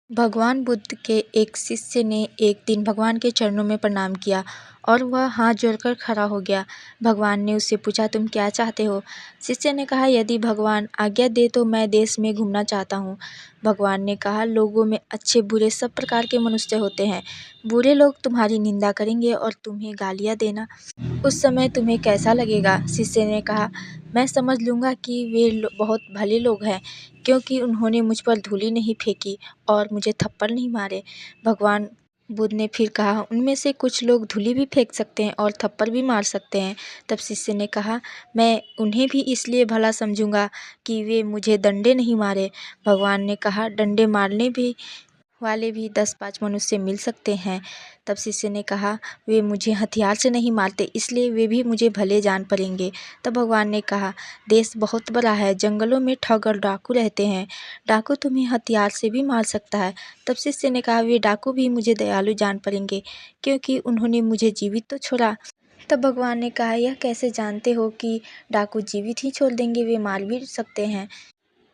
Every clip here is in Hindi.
भगवान बुद्ध के एक शिष्य ने एक दिन भगवान के चरणों में प्रणाम किया और वह हाथ जोड़कर खड़ा हो गया। भगवान ने उससे पूछा, तुम क्या चाहते हो? शिष्य ने कहा, यदि भगवान आज्ञा दे तो मैं देश में घूमना चाहता हूँ। भगवान ने कहा, लोगों में अच्छे बुरे सब प्रकार के मनुष्य होते हैं। बुरे लोग तुम्हारी निंदा करेंगे और तुम्हें गालियाँ देना, उस समय तुम्हें कैसा लगेगा? शिष्य ने कहा, मैं समझ लूँगा कि वे बहुत भले लोग हैं, क्योंकि उन्होंने मुझ पर धूली नहीं फेंकी और मुझे थप्पड़ नहीं मारे। भगवान बुद्ध ने फिर कहा, उनमें से कुछ लोग धूली भी फेंक सकते हैं और थप्पड़ भी मार सकते हैं। तब शिष्य ने कहा, मैं उन्हें भी इसलिए भला समझूंगा कि वे मुझे डंडे नहीं मारे। भगवान ने कहा, डंडे मारने भी वाले भी 10-5 मनुष्य मिल सकते हैं। तब शिष्य ने कहा, वे मुझे हथियार से नहीं मारते, इसलिए वे भी मुझे भले जान पड़ेंगे। तब भगवान ने कहा, देश बहुत बड़ा है, जंगलों में ठग और डाकू रहते हैं। डाकू तुम्हें हथियार से भी मार सकता है। तब शिष्य ने कहा, वे डाकू भी मुझे दयालु जान पड़ेंगे, क्योंकि उन्होंने मुझे जीवित तो छोड़ा। तब भगवान ने कहा, यह कैसे जानते हो कि डाकू जीवित ही छोड़ देंगे? वे मार भी सकते हैं।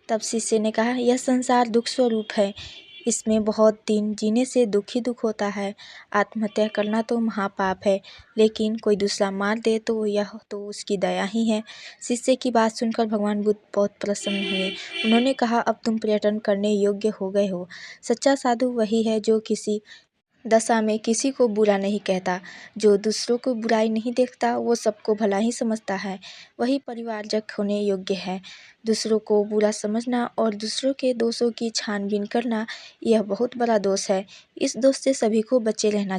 तब शिष्य ने कहा, यह संसार दुख स्वरूप है, इसमें बहुत दिन जीने से दुख ही दुख होता है। आत्महत्या करना तो महापाप है, लेकिन कोई दूसरा मार दे तो यह तो उसकी दया ही है। शिष्य की बात सुनकर भगवान बुद्ध बहुत प्रसन्न हुए। उन्होंने कहा, अब तुम पर्यटन करने योग्य हो गए हो। सच्चा साधु वही है जो किसी दशा में किसी को बुरा नहीं कहता, जो दूसरों को बुराई नहीं देखता, वो सबको भला ही समझता है, वही परिवारजक होने योग्य है। दूसरों को बुरा समझना और दूसरों के दोषों की छानबीन करना, यह बहुत बड़ा दोष है। इस दोष से सभी को बचे रहना चाहिए।